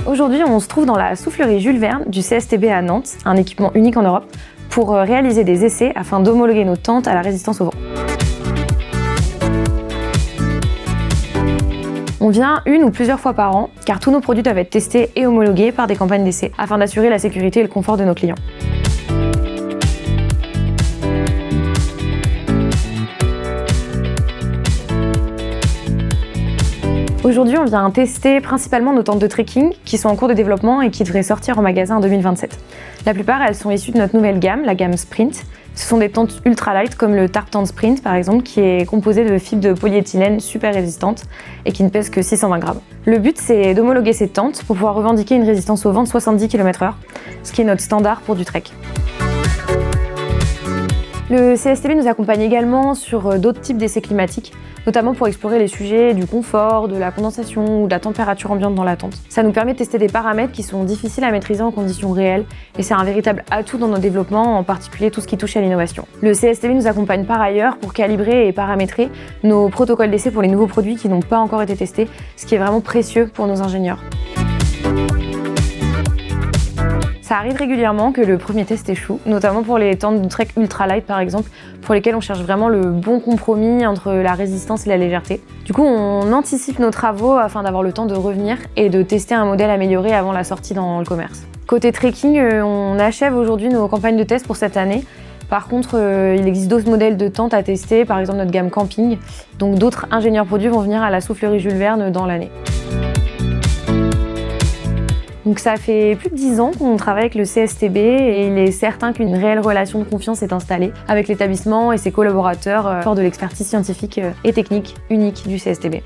Aujourd'hui, on se trouve dans la soufflerie Jules Verne du CSTB à Nantes, un équipement unique en Europe, pour réaliser des essais afin d'homologuer nos tentes à la résistance au vent. On vient une ou plusieurs fois par an, car tous nos produits doivent être testés et homologués par des campagnes d'essais, afin d'assurer la sécurité et le confort de nos clients. Aujourd'hui, on vient tester principalement nos tentes de trekking qui sont en cours de développement et qui devraient sortir en magasin en 2027. La plupart, elles sont issues de notre nouvelle gamme, la gamme Sprint. Ce sont des tentes ultra light comme le Tarp Tent Sprint par exemple, qui est composé de fibres de polyéthylène super résistantes et qui ne pèsent que 620 grammes. Le but, c'est d'homologuer ces tentes pour pouvoir revendiquer une résistance au vent de 70 km/h, ce qui est notre standard pour du trek. Le CSTB nous accompagne également sur d'autres types d'essais climatiques, notamment pour explorer les sujets du confort, de la condensation ou de la température ambiante dans la tente. Ça nous permet de tester des paramètres qui sont difficiles à maîtriser en conditions réelles et c'est un véritable atout dans nos développements, en particulier tout ce qui touche à l'innovation. Le CSTB nous accompagne par ailleurs pour calibrer et paramétrer nos protocoles d'essai pour les nouveaux produits qui n'ont pas encore été testés, ce qui est vraiment précieux pour nos ingénieurs. Ça arrive régulièrement que le premier test échoue, notamment pour les tentes de trek ultra light par exemple, pour lesquelles on cherche vraiment le bon compromis entre la résistance et la légèreté. Du coup, on anticipe nos travaux afin d'avoir le temps de revenir et de tester un modèle amélioré avant la sortie dans le commerce. Côté trekking, on achève aujourd'hui nos campagnes de test pour cette année. Par contre, il existe d'autres modèles de tentes à tester, par exemple notre gamme camping. Donc d'autres ingénieurs produits vont venir à la soufflerie Jules Verne dans l'année. Donc ça fait plus de 10 ans qu'on travaille avec le CSTB et il est certain qu'une réelle relation de confiance est installée avec l'établissement et ses collaborateurs, fort de l'expertise scientifique et technique unique du CSTB.